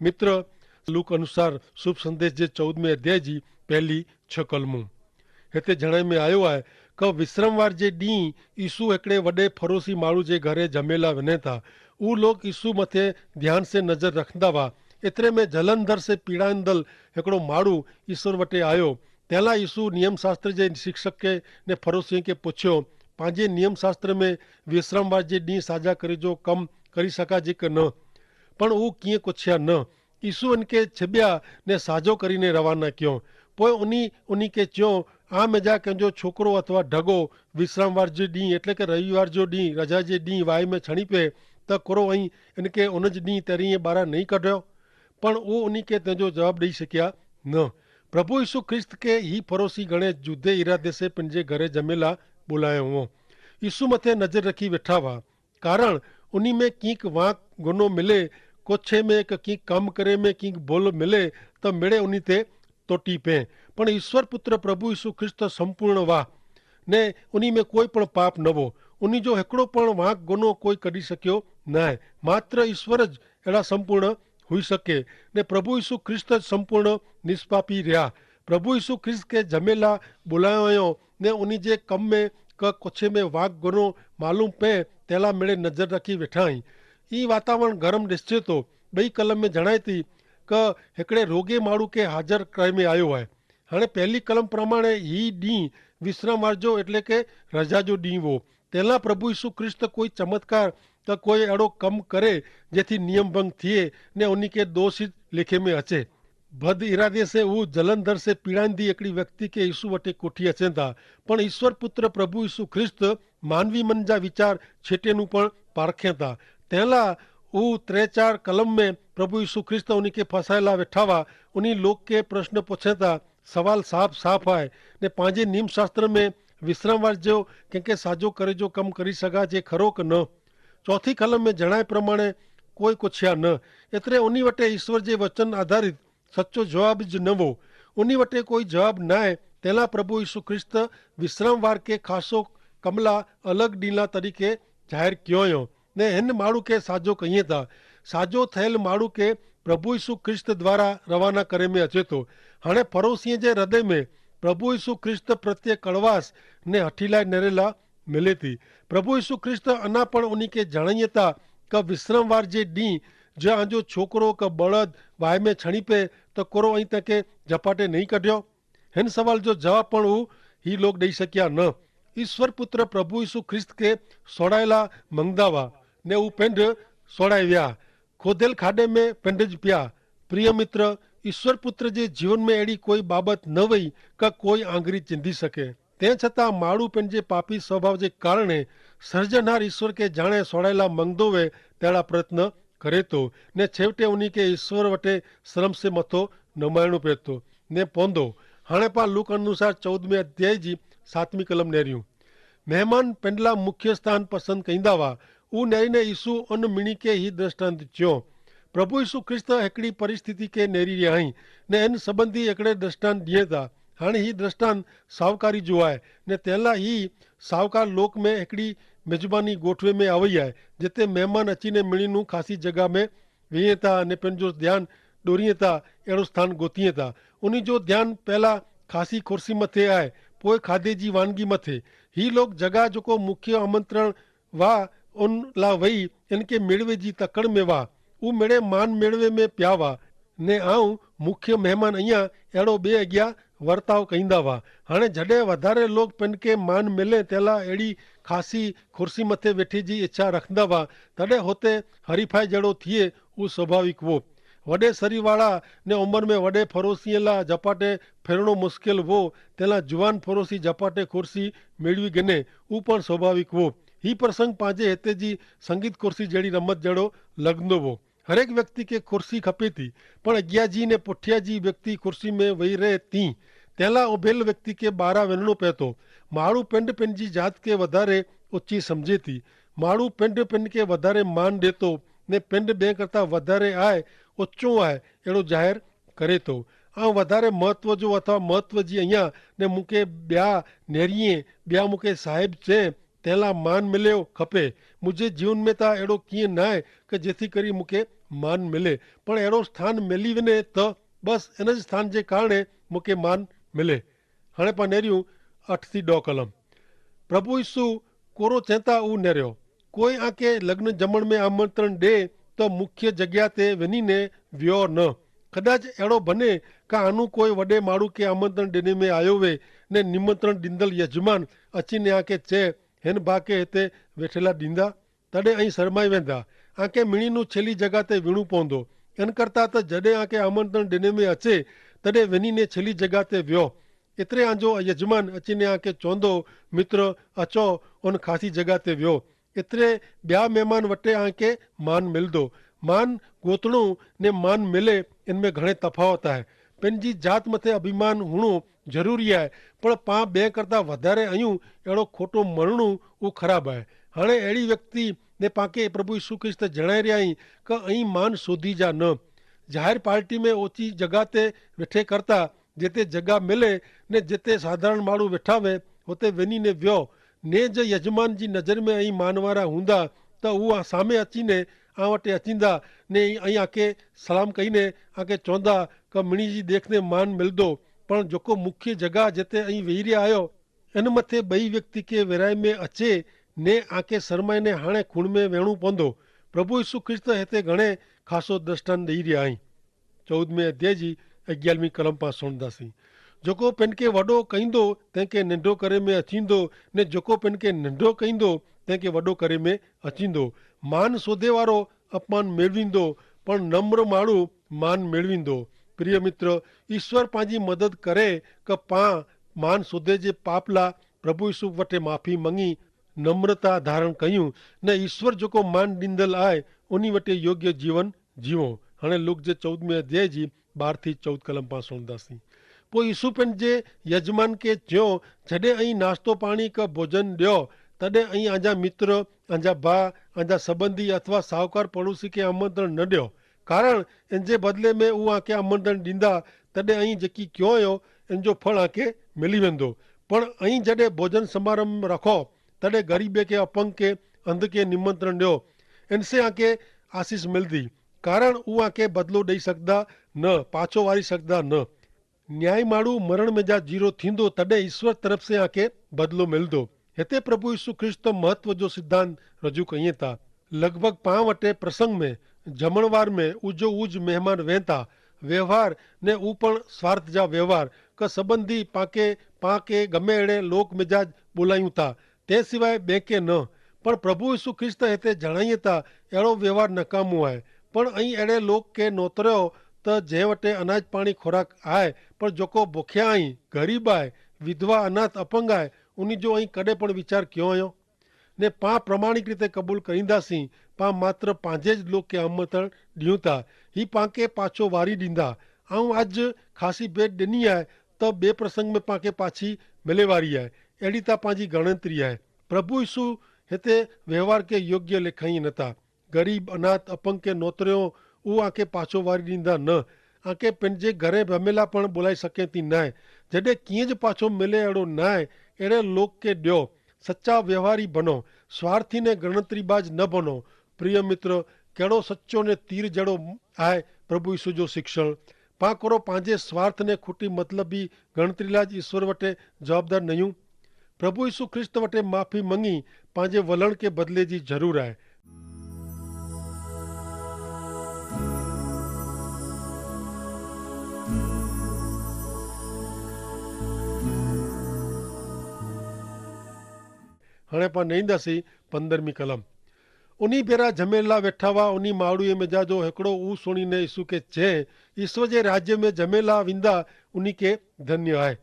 मित्र look अनुसार शुभ संदेश जे 14वें अध्याय जी पहली 6 कलमूं हिते जणाए में आयो आहे कि विश्रमवार जे ॾींहुं यीशु हिकिड़े वॾे फरोसी माण्हू जे घरे जमेला वञे था। उहे लोग यीशु मथे ध्यान से नज़र रखंदा हुआ। एतिरे में जलंधर से पीड़ाईंदल हिकिड़ो माण्हू ईश्वर वटि आयो। तंहिं लाइ यीशु नियम शास्त्र जे शिक्षक खे ने फरोसी खे पुछियो पंहिंजे नियम शास्त्र में विश्रमवार जे ॾींहुं साझा करे जो कमु करी सघाजे कि न, पण हू कीअं कुछिया न। यीशु उनखे छिॿिया ने साझो करीने रवाना कयो। पोइ उन्ही खे चयो आम जा कंहिंजो छोकिरो अथवा ढगो विश्रामवार जे ॾींहुं एटले कि रविवार जो ॾींहुं रजा जे ॾींहुं वाई में छणी पए त कुरो ऐं इनखे उन जे ॾींहुं तरीअं ॿाहिरां नहीं कढियो, पण उहो उन्ही खे तंहिंजो जवाबु ॾेई सघिया न। प्रभु यीशु ख्रिस्त खे ही पड़ोसी घणे जुदे इरादे से पंहिंजे घरे जमेला बुलायो हो। यीशु मथे नज़र रखी वेठा हुआ, कारण उन्ही में कीक वाक गुनो मिले, कोछे में कीक कम करे में कीक बोल मिले त मिड़े उन्ही ते तोटी पे। पण ईश्वर पुत्र प्रभु यीशु ख्रिस्त संपूर्ण वाह ने उन्ही में कोई पण पाप न हो। उन्ही जो हिकिड़ो पण वाक गुनो कोई कढी सकियो न आहे। मात्र ईश्वर ज अहिड़ा संपूर्ण हुई सके ने प्रभु यीशु ख्रिस्त संपूर्ण निष्पापी रहा। प्रभु यीशु ख्रिस्त के जमेला बुलायो वियो ने उन्ही जे कम में कुछे में वाक गुनो मालूम पे तेला मिड़े नज़र रखी वेठा आहीं। ई वातावरण गरम ॾिसे थो। ॿई कलम में जणाए थी कि हिकिड़े रोगे माण्हू खे हाज़र करे में आयो आहे। हाणे पहली कलम प्रमाणे ही ॾींहुं विश्रामवार जो एटले कि रजा जो ॾींहुं हो। तंहिं प्रभु यीशु ख्रिस्त कोई चमत्कार त कोई अहिड़ो कमु करे जेथी नियम भंग थिए ने उन्ही खे दोषित लेखे में अचे। बद इरादे से वो जलंधर से पीड़ाईंदी हिकिड़ी व्यक्ति के यीशु वटि कोठी अचनि था। पण ईश्वर पुत्र प्रभु यीशु ख्रिस्त मानवी मन जा वीचार छेटेनू पण पारखे था। तंहिं लाइ हू 3-4 कलम में प्रभु यीशु ख्रिस्त उन्ही खे फसायला वेठा हुआ। उन्ही लोग के प्रश्न पूछे था। सवाल साफ आहे ने पंहिंजे नियम शास्त्र में विश्रामवार जो कंहिंखे साझो करे जो कमु करी सघा जे खरो कि न। चौथी कलम में जणाए प्रमाणे कोई कुछिया न। एतिरे उन्ही वटि ईश्वर जे वचन आधारित सच्चो जवाब ज न हो। उन्ही वटि कोई जवाब न आहे। तंहिं प्रभु यीशु ख्रिस्त विश्रामवार के खासो कमला अलग ॾींला तरीक़े ज़ाहिर कयो हुयो ने हिन माण्हू खे साझो कईं था। साझो थियल माण्हू खे प्रभु यीशु ख्रिस्त द्वारा रवाना करे में अचे थो। हाणे पड़ोसीअ जे हृदय में प्रभु यीशु ख्रिस्त प्रत्ये कड़वास ने हठीलाए नरेला मिले थी। प्रभु यीशु ख्रिस्त अञा पण उन्ही खे जणाइए था कि विश्रामवार जे ॾींहुं जो छोकिरो का बड़द वाय में छणी पे त कुरो ऐं तंहिंखे झपाटे नहीं कढियो। हिन सवाल जो जवाब पण हू ही लोग ॾेई सकिया न। ईश्वर पुत्र प्रभु यीशु ख्रिस्त खे सोड़ायला मंगदा हुआ ने हू पिंड सोड़ाए विया। खोदियल खाॾे में पिंड पिया। प्रिय मित्र, ईश्वर पुत्र जे जीवन में अहिड़ी कोई बाबत न वई का कोई आंगरी चिंधी सके। तंहिं छतां माण्हू पंहिंजे पापी स्वभाव जे कारणे सर्जनहार ईश्वर खे जाणे सोड़ायला मंगदो वे तहिड़ा प्रयत्न करे थो ने छेवटे उन्ही खे ईश्वर वटि श्रम से मथो नमाइणो पए थो ने पवंदो। हाणे पाण लूक अनुसार 14वें अध्याय जी 7वीं कलम नेरियूं। मेहमान पिंडला मुख्य स्थान पसंद कंदा हुआ। ऊ नेरीने यीशु उन मिणी के ही दृष्टांत चयो। प्रभु यीशु ख्रिस्त हिकिड़ी परिस्थिति के नेरी रहिया आहीं ने इन संबंधी हिकिड़े दृष्टांत ॾिए था। हाणे ही दृष्टांत साहूकारी जो आहे ने तंहिं लाइ ही साहूकार लोक में हिकिड़ी मिजबानी गोठवे में आवई आहे जिते महिमान अची ने मिणीनू ख़ासी जगह में वेहे था ने पंहिंजो ध्यानु ॾोरीअ था, अहिड़ो स्थान गोतीअ था। उन्ही जो ध्यानु पहला ख़ासी कुर्सी मथे आहे, पोइ खाधे जी वानगी मथे। ही लोग जगह जेको मुख्य आमंत्रण वाह उन ला वही इनके मेड़वे जी तकड़ में वाह। ऊ मेड़े मान मेड़वे में पिया हुआ ने आऊं मुख्य मेहमान अहियां अहिड़ो ॿिए अॻियां वर्ताव कंदा हुआ। हाणे जॾहिं वधारे लोग पिन के मान मिले तेला अहिड़ी ख़ासी कुर्सी मथे वेठी जी इच्छा रखंदा हुआ तॾहिं हुते हरीफाई जहिड़ो थिए उहो स्वाभाविक हो। वॾे शरीर वारा ने उमिरि में वॾे फरोसीअ लाइ झपाटे फिरणो मुश्किल हो, तेला जुवान फरोसी झपाटे कुर्सी मेड़वी गिने उहो पण स्वाभाविक हो। ही प्रसंग पंहिंजे हिते जी संगीत कुर्सी जहिड़ी रमत जहिड़ो लॻंदो हो। हरेक व्यक्ति खे कुर्सी खपे थी, पण अॻियां जी ने पुठियां जी व्यक्ति कुर्सी में वेही रहे थी। तंहिं उभेल व्यक्ति खे ॿाहिरां वञिणो पए थो। माण्हू पिंड पंहिंजी जात खे वधारे उची सम्झे थी। माण्हू पिंड खे वधारे मान ॾिए थो ने पिंड ॿिए करता वधारे आहे, उचो आहे, अहिड़ो ज़ाहिर करे थो। ऐं वधारे महत्व जो अथवा महत्व जी अञा ने मूंखे ॿिया नेरीअ ॿिया मूंखे साहिब चए तंहिंला मान मिलियो खपे। मुंहिंजे जीवन में त अहिड़ो कीअं न आहे कि जेथी करी मूंखे मान मिले, पण अहिड़ो स्थान मिली वञे त बसि इन स्थान जे कारण मूंखे मान मिले। हाणे पाण नेरियूं 8 थी 10 कलम। प्रभु यीशु कोरो चेता ऊ नेरियो, कोई आके लग्न जमण में आमंत्रण ॾे त मुख्य जॻह ते वञी ने वियो न। कदाच अहिड़ो बने का आनू कोई वॾे माण्हू खे आमंत्रण ॾिने में आयो वे ने निमंत्रण ॾींदड़ यजमान अची ने आके चए हिन भाउ खे हिते वेठेला ॾींदा, तॾहिं ऐं शर्माए वेंदा। आके मिणी नू छेली जॻह ते विणू पवंदो। इन करता त जॾहिं आके आमंत्रण ॾिने में अचे तॾहिं वञी ने छेली जॻह ते वियो। एतिरे आंजो यजमान अची ने आके चवंदो मित्र अचो उन ख़ासी जॻह ते वियो। एतिरे ॿिया महिमान वटि आके मान मिलंदो। मान गोतणो ने मान मिले इनमें घणे तफ़ावत आहे। पंहिंजी जात मथे अभिमान हुअणो ज़रूरी आहे, पर पाण ॿिए करता वधारे आहियूं अहिड़ो खोटो मञणो उहो ख़राबु आहे। हाणे अहिड़ी व्यक्ति ने पाके प्रभु यीशु ख्रिस्त जणाए रहिया आहीं कि ऐं मान सोधी जा न। ज़ाहिर पार्टी में ओची जॻह ते वेठे करता जिते जॻह मिले ने जिते साधारण माण्हू वेठा वे हुते वञी ने वियो ने जे यजमान जी नज़र में ऐं मान वारा हूंदा त उहा साम्हूं अची ने आ वटि अचींदा ने ऐं आके सलाम कई ने आके चवंदा कि मिणी जी देखने मान मिलंदो। पर जेको मुख्य जॻह जिते ऐं वेही रहिया आहियो इन मथे ॿई व्यक्ति खे विराए में अचे ने आके शर्माए ने हाणे खूण में वेहणो पवंदो। प्रभु यीशु ख्रिस्त हिते घणे ख़ासो दृष्टांत ॾेई रहिया आहीं। 14वें अध्याय जी 11वीं कलम पां सुणंदासीं। जेको पिन खे वॾो कईंदो तंहिंखे नंढो करे में अचींदो ने जेको पिन खे नंढो कईंदो तंहिंखे वॾो करे में अचींदो। मान सोधे वारो अपमान मेड़वींदो, पर नम्र माण्हू मान मेड़वींदो। प्रिय मित्र, ईश्वर पंहिंजी मदद करे कि पाण मान सोधे जे पाप लाइ प्रभु यीशु वटि माफ़ी मंगी नम्रता धारण कयूं ने ईश्वर जेको मान ॾींदल आहे उन वटि योग्य जीवन जीवो। हाणे लूक जे 14वें अध्याय जी 12 थी 14 कलम पां सुणंदासीं। पोइ यीशु पंहिंजे यजमान खे चयो, जॾहिं ऐं नाश्तो पाणी का भोजन ॾियो तॾहिं ऐं आंजा मित्र आंजा भाउ आंजा संबंधी अथवा साहूकार पड़ोसी खे आमंत्रण न ॾियो, कारण इन जे बदिले में उहो आके आमंत्रण ॾींदा तॾहिं ऐं जेकी कयो हुयो इन जो फल आके मिली वेंदो। पर ऐं जॾहिं भोजन समारंभ रखो तॾहिं ग़रीब खे अपंग खे अंध खे निमंत्रण ॾियो, इनसे आके आसीस मिलंदी, कारण उहो आके बदिलो ॾेई सघंदा न, पाछो वारी सघंदा न। न्याय माण्हू मरण में जा जीरो थींदो तॾहिं ईश्वर तरफ़ से आके बदिलो मिलंदो। हिते प्रभु यीशु ख्रिस्त महत्व जो सिद्धांत रजू कईं था। लॻभॻि पाण वटि प्रसंग में जमणवार में उजो उज महिमान वेहनि था, व्यवहार ने ऊ पण स्वार्थ जा व्यवहार का संबंधी पाके गमे अहिड़े लोक मिजाज ॿोलायूं था, तंहिं सवाइ ॿिए खे न। पर प्रभु यीशु ख्रिस्त हिते जणाईं था अहिड़ो व्यवहार नकामो आहे। पण ऐं अहिड़े लोक खे नोतरियो त जंहिं वटि अनाज पाणी खुराक आहे, पर जेको बुखिया आई ग़रीब आहे, विधवा अनाथ अपंग आहे, उन जो ऐं कॾहिं पण वीचार कयो हुयो ने पाण प्रमाणिक रीते क़बूल करींदासीं। पाण मात्र पंहिंजे लोक खे आमंत्रण ॾियूं था, हीउ पाण खे पाछो वारी ॾींदा। ऐं अॼु ख़ासी भेट ॾिनी आहे त ॿिए प्रसंग में पाण खे पाछी मिले वारी आहे। अहिड़ी त पंहिंजी गणतरी आहे। प्रभु यीशु हिते व्यवहार खे योग्य लिखाई नथा। ग़रीब अनाथ अपंग खे नोतरियो उहो आके पाछो वारी ॾींदा न, आके पंहिंजे घरे भमेला पण ॿोलाए सघे थी न आहे। जॾहिं कीअं जो पाछो मिले अहिड़ो न आहे, अहिड़े लोक खे ॾियो। सचा व्यवहारी बनो, स्वार्थी ने गणतरीबाज न बनो। प्रिय मित्र, कहिड़ो सचो ने तीर जहिड़ो आहे प्रभु यीशु जो शिक्षण। पाण करो पंहिंजे स्वार्थ ने खुटी मतलबी गणतरी लाइ ईश्वर वटि जवाबदार नयूं। प्रभु यीशु ख्रिस्त वटि माफ़ी मंगी पंहिंजे वलण खे बदिले जी ज़रूरु आहे। हाणे पाण नईंदासीं 15वीं कलम। उन्ही भेरा जमेला वेठा हुआ, उन्ही माड़ूअ मिजाजो हिकिड़ो ऊ सुणीने यीशु खे चए, ईश्वर जे राज्य में जमेला वेंदा उन्ही खे धन्य आहे।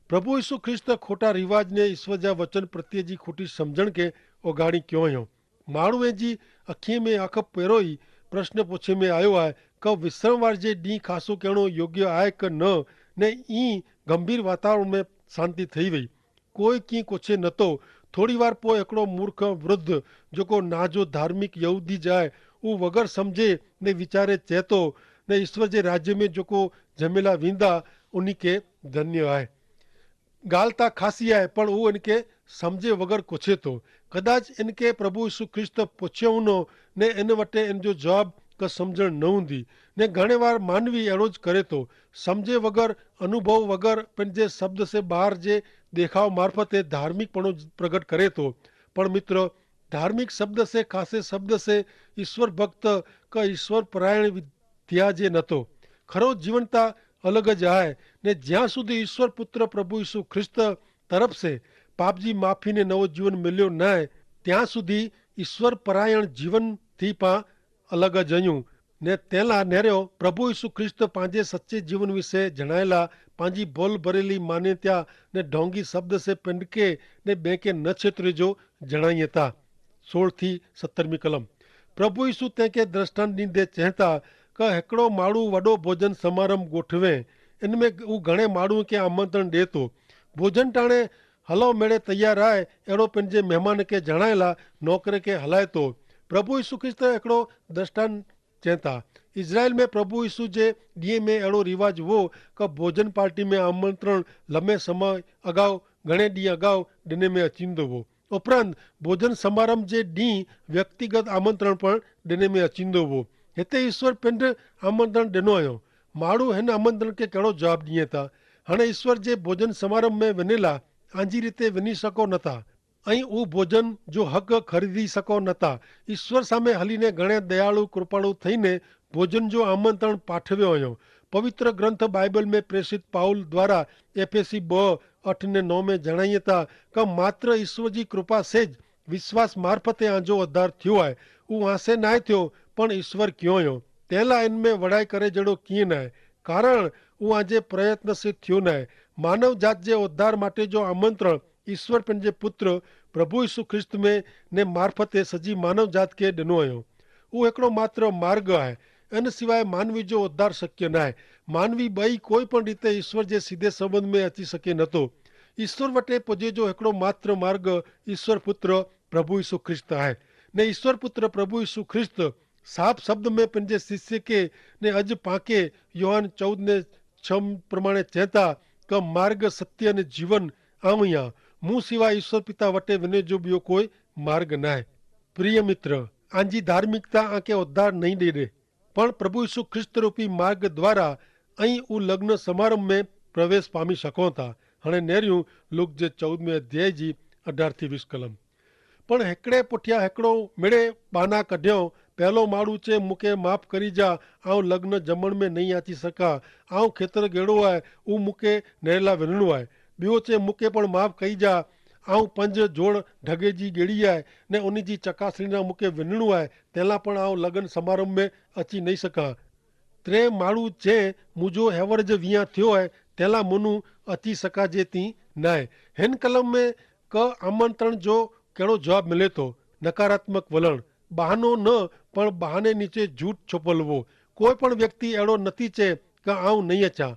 प्रभु यीशु ख्रिस्त खोटा रिवाज ने ईश्वर जा वचन प्रत्ये जी खोटी सम्झण खे उघाड़ी कयो हुयो। माण्हूअ जी अखीअ में अख पहिरियों ई प्रश्न पुछे में आयो आहे कि विश्रमवार जे ॾींहुं ख़ासो कहिड़ो योग्य आहे कि न, ने ई गंभीर वातावरण में शांति थी वई। कोई कीअं कुझु नथो। थोड़ी वार पोइ हिकिड़ो मूर्ख वृद्ध जेको नाजो धार्मिक यहूदी जाए उहो वग़ैरह सम्झे ने वीचारे चए थो ने ईश्वर जे राज्य में जेको जमेला वेंदा उन्ही खे धन्य आहे। ॻाल्हि त ख़ासी आहे, पर उहो इनखे समझे वगर कोछे तो कदाच इनके प्रभु यीशु ख्रिस्त पूछे हूंदो ने इन वटे इन जो जवाब का समझण न हूंदी ने घणे वार मानवी अहिड़ो ज करे तो समझे वगर अनुभव वगर पंहिंजे शब्द से ॿाहिर जे देखाव मार्फते धार्मिकपणो प्रकट करे तो। पण मित्र, धार्मिक शब्द से खासे शब्द से ईश्वर भक्त का ईश्वर परायण थिया जे नथो। खरो जीवनता अलग ज आहे ने ज्यां सुधी ईश्वर पुत्र प्रभु यीशु ख्रिस्त तरफ से पाप जी माफ़ी ने नवो जीवन मिलियो न आहे ત્યાં સુધી ઈશ્વર પરાયણ જીવનથી પણ અલગ જ હયું ને તેલા નેર્યો પ્રભુ ઈસુ ખ્રિસ્ત પાંજે સચ્ચે जीवन વિશે જણાયેલા પાંજી બોલ ભરેલી માન્યતા ને ઢોંગી શબ્દ से पिंडके ने બેંકે ન છેતરીજો જણાઈ હતા। 16 થી 17મી કલમ પ્રભુ ઈસુ तंहिंखे દ્રષ્ટાંત ॾींदे चहेता કે हिकिड़ो माण्हू वॾो भोजन समारंभ गोठवे इनमें हू घणे माण्हू खे आमंत्रण ॾिए थो। भोजन टाणे हलो मेड़े तैयार आहे अहिड़ो पंहिंजे महिमान खे जणायला नौकर खे हलाए थो। प्रभु यीशु ख्रिस्त हिकिड़ो दृष्टांत चवनि था। इज़राइल में प्रभु यीशु जे ॾींहं में अहिड़ो रिवाज हुओ कि भोजन पार्टी में आमंत्रण लंबे समय अगाउ घणे ॾींहं अगाउ ॾिने में अचींदो हो। उपरांत भोजन समारंभ जे ॾींहुं व्यक्तिगत आमंत्रण पण ॾिने में अचींदो हो। हिते ईश्वर पिंड आमंत्रण ॾिनो हुयो। माण्हू हिन आमंत्रण खे कहिड़ो जवाबु ॾिए था। हाणे ईश्वर जे भोजन समारंभ में वञेला आंजी रीते वञी सघो नथा ऐं उहो भोजन जो हक़ ख़रीदी सघो नथा। ईश्वर सामे हलीने घणे दयालु कृपालु थईने भोजन जो आमंत्रण पाठव्यो हुयो। पवित्र ग्रंथ बाइबल में प्रेषित पाउल द्वारा एफएसी 2:8 ने 9 में जणाइए था कि मात्र ईश्वर जी कृपा से ज विश्वास मार्फते आंजो उद्धार थियो आहे। उहो आसे नाहे थियो पण ईश्वर कयो हुयो। तंहिं इनमें वड़ाई करे जहिड़ो कीअं न आहे कारण उहो आंजे प्रयत्न से थियो न आहे। मानव जात जे उद्धार माटे जो आमंत्रण ईश्वर पंहिंजे पुत्र प्रभु यीशु ख्रिस्त में ने मार्फते सजी मानव जात खे ॾिनो हुयो। उहो हिकिड़ो मात्र मार्ग आहे। इन सिवाइ मानवी जो उद्धार शक्य न आहे। मानवी ॿई कोई पण रीते ईश्वर जे सीधे संबंध में अची सघे नथो। ईश्वर वटे पुॼे जो हिकिड़ो मात्र मार्ग ईश्वर पुत्र प्रभु यीशु ख्रिस्त आहे ने ईश्वर पुत्र प्रभु यीशु ख्रिस्त साफ़ शब्द में पंहिंजे शिष्य खे ने अॼु पाके योहान 14:6 प्रमाणे चएता कि मार्ग सत्य ने जीवन आऊं ई आहियां। मूं सिवाय ईश्वर पिता वटे वञे जो ॿियो कोई मार्ग न आहे। प्रिय मित्र, आंजी धार्मिकता आंखे उद्धार नहीं ॾे ॾे पण प्रभु यीशु ख्रिस्त रूपी मार्ग द्वारा ऐं उहो लग्न समारंभ में प्रवेश पामी सघूं था। हाणे नेरियूं लूक जे 14वें अध्याय जी 18 થી 20 कलम। पण हिकिड़े पुठियां हिकिड़ो मिड़े बहाना कढियो। पहलो माण्हू चए मूंखे माफ़ करी जा आउं लग्न जमण में नहीं अची सघां। आउं खेतर गेड़ो आहे उहो मूंखे नेरला वञिणो आहे। ॿियो चए मूंखे पण माफ़ कई जा आउं 5 जोड़ ढगे जी गेड़ी आहे ने उन जी चकासणी लाइ मूंखे वञिणो आहे तंहिं पण आउं लग्न समारंभ में अची नहीं सघां। टे माण्हू चए मुंहिंजो हैवरज वीहां थियो आहे तंहिं मुनू अची सघाजे थी न आहे। हिन कलम में क आमंत्रण जो कहिड़ो जवाबु मिले थो। नकारात्मक वलण बहानो न पण बहाने नीचे झूठ छुपल हो। कोई पण व्यक्ति अहिड़ो नथी चए कि आउं नहीं अचां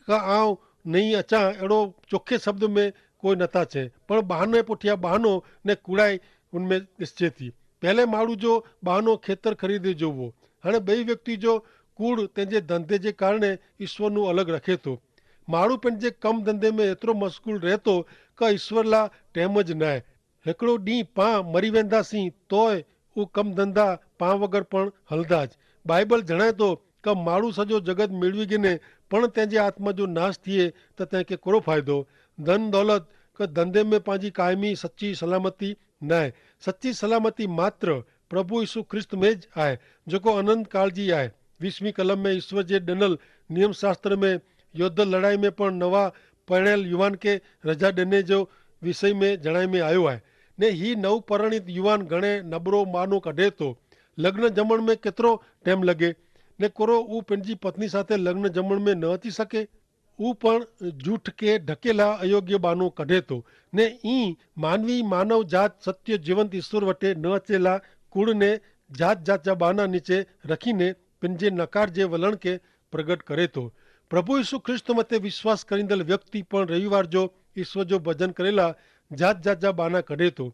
का आउं नहीं अचां अहिड़ो चोखे शब्द में कोई नथा चए पण बहाने पुठियां बहानो ने कूड़ाई उनमें ॾिसजे थी। पहले माण्हू जो बहानो खेतर ख़रीदे जो हो। हाणे ॿई व्यक्ति जो कूड़ तंहिंजे धंधे जे कारण ईश्वर नूं अलॻि रखे थो। माण्हू पंहिंजे कम धंधे में एतिरो मशगूल रहे थो कि ईश्वर लाइ टाइम ज न आहे। हिकिड़ो ॾींहुं पां मरी वेंदासीं तोए उहे कम धंधा पां वग़ैरह पण हलंदा। बाइबल जणाए थो कि माण्हू सॼो जगत मेड़वी गिने पण तंहिंजे आत्मा जो नाश थिए त तंहिंखे कहिड़ो फ़ाइदो। धन दौलत कि धंधे में पंहिंजी कायमी सच्ची सलामती न आहे। सच्ची सलामती मात्र प्रभु यीशु ख्रिस्त में ज आहे जेको अनंत काल जी आहे। 20वीं कलम में ईश्वर जे ॾिनल नियम शास्त्र में युद्ध लड़ाई में पण नवा परिणियल युवान खे रजा ॾिने जो विषय में जणाए में आयो आहे ने ही नव परिणित युवान घणे नबरो मानो कढे थो। लग्न जमण में केतिरो टाइम लॻे ने कोरो उहो पंहिंजी पत्नी साथे लग्न जमण में न अची सघे। उहो पण झूठ खे ढकेला अयोग्य बहानो कढे थो ने ई मानवी मानव जात सत्य जीवंत ईश्वर वटे न अचेला कूड़ ने जात जात जा बहाना नीचे रखीने पंहिंजे नकार जे वलण खे प्रगट करे थो। प्रभु यीशु ख्रिस्त मथे विश्वास करींदड़ व्यक्ति पण रविवार जो ईश्वर जो भजन करेला जात जात जा बहाना कढे थो।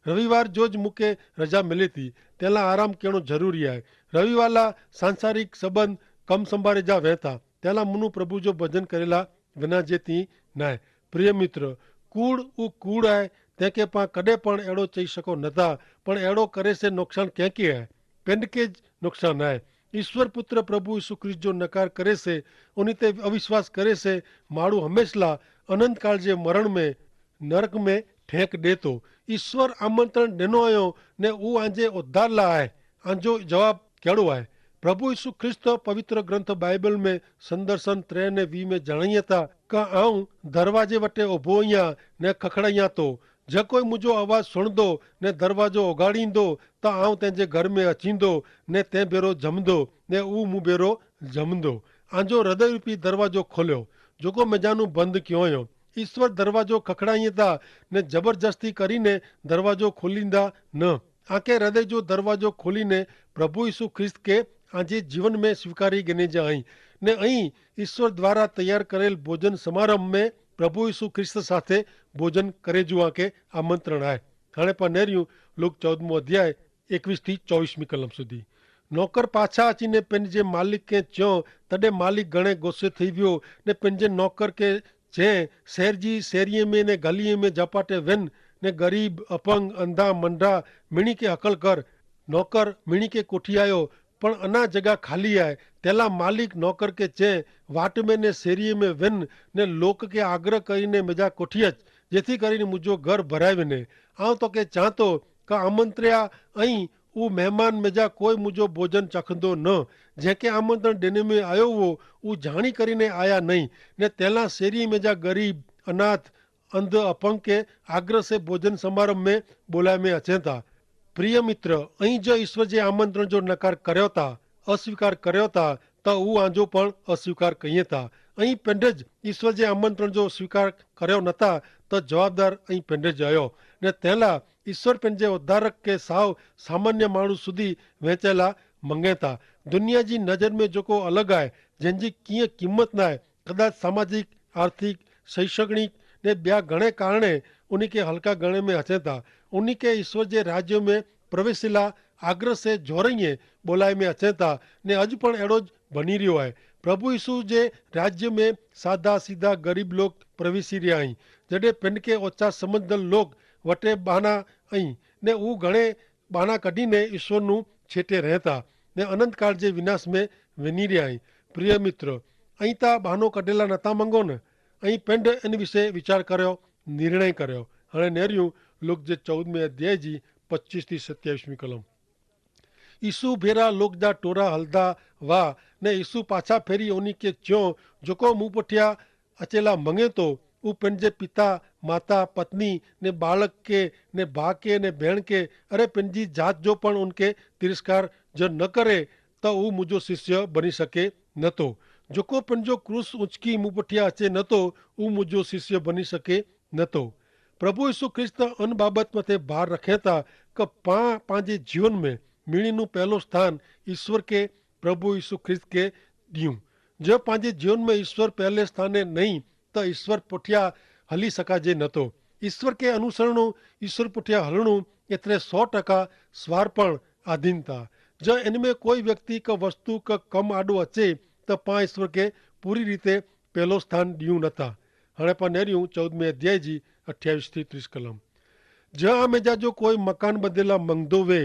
रविवार जो ज मूंखे रजा मिले थी तंहिं लाइ आराम करणो ज़रूरी आहे। रविवार लाइ सांसारिक संबंध कम संभारे जा वहता तंहिं लाइ मुनू प्रभु जो भजन करेला विना जे थी न आहे। प्रिय मित्र, कूड़ उहो कूड़ आहे तंहिं खे पाण कॾहिं पण अहिड़ो चई सघो नथा, पण अहिड़ो करे से नुक़सान कंहिंखे आहे, पिंड खे नुक़सानु आहे। ईश्वर पुत्र प्रभु यीशु ख्रिस्त जो नकार करे से, उन ते अविश्वास करे से माण्हू हमेशा अनंत काल जे मरण में नरक में ठेक ॾे थो। ईश्वर आमंत्रण ॾिनो हुयो ने उहो आंजे उद्धार लाइ आहे। आंजो जवाबु कहिड़ो आहे? प्रभु यीशु ख्रिस्त पवित्र ग्रंथ बाइबल में संदर्शन 3 ने 20 में जणाईअ था का आऊं दरवाजे वटि उभो आहियां ने खखड़ाइयां थो। जे कोई मुंहिंजो आवाज़ सुणंदो ने दरवाजो उघाड़ींदो त आऊं तंहिंजे घर में अचींदो ने तंहिं भेरो जमंदो ने उहो मूं भेरो जमंदो। आंजो हृदय रूपी दरवाजो खोलियो जेको मेजानू बंदि कयो हुयो। ईश्वर दरवाजो खखड़ाईं था ने ज़बरदस्ती કરીને दरवाजो खोलींदा न। आके हृदय जो दरवाजो खोलीने प्रभु यीशु ख्रिस्त के आंजे जीवन में स्वीकारी गिने जा आई ने અહીં ઈશ્વર દ્વારા તૈયાર કરેલ ભોજન સમારંભ में પ્રભુ ઈસુ ખ્રિસ્ત સાથે ભોજન કરે જો આકે આમંત્રણ आहे। हाणे पाण नेरियूं लूक 14 अध्याय 21 થી 24 कलम સુધી। नौकर पाछा अचीने पंहिंजे मालिक खे चयो तॾहिं मालिक घणे गुस्से थी वियो ने पंहिंजे नौकर खे चई शहर जी शेरीअ में ने गलीअ में झपाटे वञ ने गरीब अपंग अंधा मंडा मिणी खे हकल कर। नौकर मिणी खे कोठी आयो पण अञा जगह खाली आहे। तेला मालिक नौकर खे चई वाट में ने शेरीअ में वञ ने लोक खे आग्रह કરીને मेजा कोठी अच જેથી કરીને मुंहिंजो घर भराए वञे। आउं तोखे चवां थो का आमंत्रिया ऐं उहो महिमान मेजा कोई मुंहिंजो भोजन चखंदो न। जंहिंखे आमंत्रण ॾिने में आयो हुओ उहो जाणी કરીને आया नहीं ने तेला शेरी में जा गरीब अनाथ अंध अपंग के आग्रह से भोजन समारंभ में बोलाए में अचनि था। प्रिय मित्र, અહીં जो ईश्वर जे आमंत्रण जो नकार કર્યો था, अस्वीकार કર્યો था त उहो आंजो पण अस्वीकार कईं था। અહીં पिंड ज ईश्वर जे आमंत्रण जो स्वीकार કર્યો नथा त जवाबदार અહીં पिंड ज आयो ने तंहिं ईश्वर पंहिंजे उद्धारक के साव सामान्य माण्हू सुधी वहेंचेला मंगे था। दुनिया जी नज़र में जेको अलॻि आहे, जंहिंजी कीअं क़ीमत न आहे, कदाच सामाजिक आर्थिक शैक्षणिक ने ॿिया घणे कारणे उन खे हल्का गणे में अचे था। उन खे ईश्वर जे राज्य में प्रवेश लाइ आग्रह से जोरईं बोलाए में अचे था ने अॼु पण अहिड़ो ज बनी रहियो आहे। प्रभु यीशु जे राज्य में सादा सीधा गरीब लोग प्रवेशी रहिया आहिनि, जॾहिं पिंड खे ओछा समझदड़ लोग वटे बहाना आहिनि ने उहे घणे बहाना कढीने ईश्वर नूं छेटे रहे था ने अनंत काल जे विनाश में वञी रहिया आहिनि। प्रिय मित्र, અહીં ता बहानो कढेला नथा मंगो न। અહીં पिंड इन विषय वीचार करियो, निर्णय करियो। हाणे नेरियूं लूक जे 14 अध्याय जी 25 થી 27 कलम। ईसु भेरा लोक जा टोरा हलदा वा ने ईसु पाछा फेरी उन्ही खे चयो जेको मूं पुठियां अचेला मंगे तो उहो पंहिंजे पिता माता पत्नी ने बालक के ने भाउ के ने भेण के अरे पंहिंजी जात जो पण उनके तिरस्कार जो न करे त उहो मुंहिंजो शिष्य बनी सके नथो। जेको पंहिंजो क्रूस उचकी मूं पुठियां अचे नथो उहो मुंहिंजो शिष्य बनी सके नथो। प्रभु यीशु ख्रिस्त उन बाबत मथे भार रखे था कि पाण पंहिंजे जीवन में मीणीનું પહેલો स्थान ईश्वर के प्रभु यीशु ख्रिस्त के ॾियूं। जो पंहिंजे जीवन में ईश्वर पहले स्थाने नहीं त ईश्वर पुठियां हली सघाजे नथो। ईश्वर के अनुसरणो ईश्वर पुठियां हलणो एतिरे 100% स्वार्पण आधीनता। जो इनमें कोई व्यक्ति का वस्तु का कम आडो अचे त पाण ईश्वर के पूरी रीते पहलो स्थान ॾियूं नथा। हाणे पाण नेरियूं 14 अध्याय जी 28 થી 30 कलम। जहाँ में जा जो कोई मकान बदिला मंगदो वे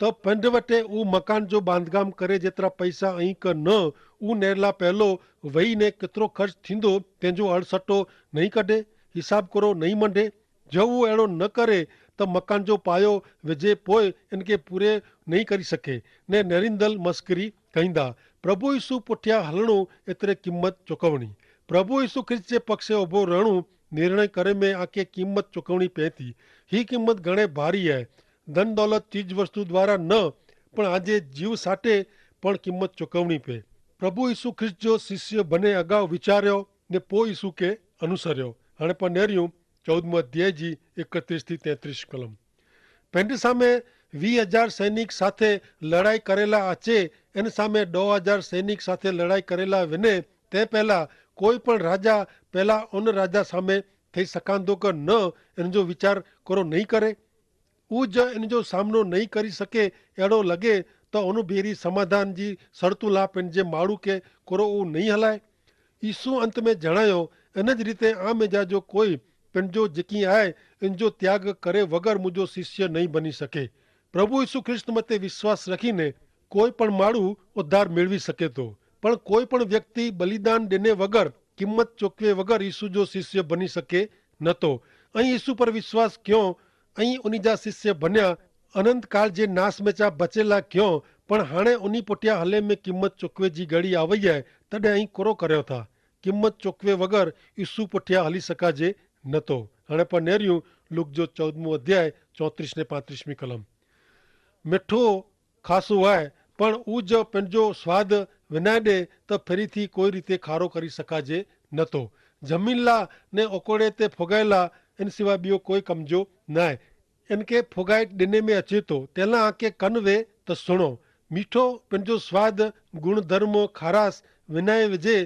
तो पिंड वटे उहो मकान जो बांधकाम करे जेतिरा पैसा ऐं क न उहो नेरला पहलो वही ने केतिरो ख़र्च थींदो तंहिंजो अड़सठो नहीं कढे, हिसाब करो नहीं मंडे। जो उहो अहिड़ो न करे त मकान जो पायो विझे पोइ इनके पूरे नहीं करी सके ने नेरिंदल मस्करी कईंदा। प्रभु यीशु पुठियां हलणो एतिरे क़ीमत चुकवणी। प्रभु यीशु ख्रिस्त जे पक्ष उभो रहणो निर्णय करे में आके कीमत चुकवणी पए थी। ही कीमत घणे भारी आहे। धन दौलत चीज वस्तु द्वारा न पण आजे जीव साटे पण कीमत चुकवणी पए। प्रभु यीशु ख्रिस्त जो शिष्य बने अगाऊ विचारियो ने पोइ यीशु के अनुसरियो। हाणे पाण नेरियूं 14 अध्याय जी 31 થી 33 कलम। पिंड सामे 20,000 सैनिक साथे लड़ाई करेला अचे इन सामे 2,000 सैनिक साथे लड़ाई करेला वने ते पहला कोई पण राजा पहला उन राजा सामे थई सकांदो का न इन जो विचार करो नहीं करे। उहो जो इन जो सामनो नहीं करी सके अहिड़ो लॻे त उन भेरी समाधान जी शर्तूं ला पंहिंजे माण्हू खे कोरो उहो नहीं हलाए। ईसु अंत में जणायो इन ज रीते आम जा जो कोई पंहिंजो जेकी आहे इन जो त्याग करे वगैर मुंहिंजो शिष्य नहीं बनी सके। प्रभु ईसु ख्रिस्त मथे विश्वास रखीने કોઈ પણ માણું ઉદ્ધાર મેળવી શકે તો, પણ કોઈ પણ વ્યક્તિ બલિદાન દેને વગર કિંમત ચૂકવે વગર ઈસુ જો શિષ્ય બની શકે નતો। અહીં ઈસુ પર વિશ્વાસ ક્યો અહીં ઉની જા શિષ્ય બન્યા અનંત કાળ જે નાશ में चा बचेला क्यों पण हाणे उनी पुठिया हले में किंमत चुकवे जी घड़ी आई है तॾहिं અહીં कोरो કર્યો था। किंमत चुकवे वगैर ईसु पुठिया हली सकाजे नतो। हाणे पर नेरियूं लूक जो 14 अध्याय 34 ने 35 कलम। मिठो खासो आहे पण ऊ जो पंहिंजो स्वाद विनाए ॾे त फरीथी कोई रीते खारो करी सकाजे नथो। जमीला ने ओकोड़े ते फुगायला इन सिवा ॿियो कोई कमजो न आहे। इनके फुगाए ॾिने में अचे थो तेला आंखे कन वे त सुणो। मीठो पंहिंजो स्वाद गुण धर्म खारास विनाए विझे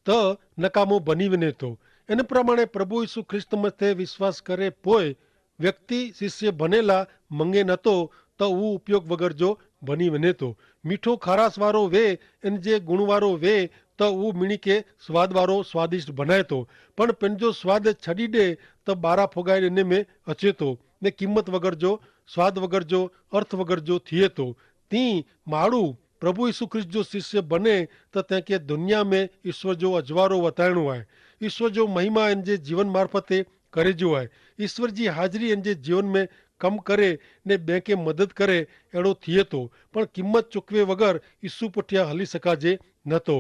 त नकामो बनी वञे थो। इन प्रमाणे प्रभु यीशु ख्रिस्त मथे विश्वास करे पोइ व्यक्ति शिष्य बनेला मंगे नथो त उहो उपयोग वग़ैरह जो बनी वञे थो। मीठो खारास वारो वे इन जे गुण वारो वे त उहो मीणी खे स्वाद वारो स्वादिष्ट बनाए थो, पण पंहिंजो स्वाद छॾी ॾे त ॿारहं फुगाए ॾिने में अचे थो ने क़ीमत वग़ैरह जो स्वाद वग़ैरह जो अर्थ वग़ैरह जो थिए थो। तीं माण्हू प्रभु यीशु ख्रिस्त जो शिष्य बने त तंहिंखे दुनिया में ईश्वर जो अजवारो वताइणो आहे। ईश्वर जो महिमा इन जे जीवन मार्फते करे जो आहे। ईश्वर जी हाज़िरी इन जे जीवन में कम करे ने ॿिए खे मदद करे अहिड़ो थिए थो, पण क़ीमत चुकवे वग़ैर ईसु पुठियां हली सकाजे नथो।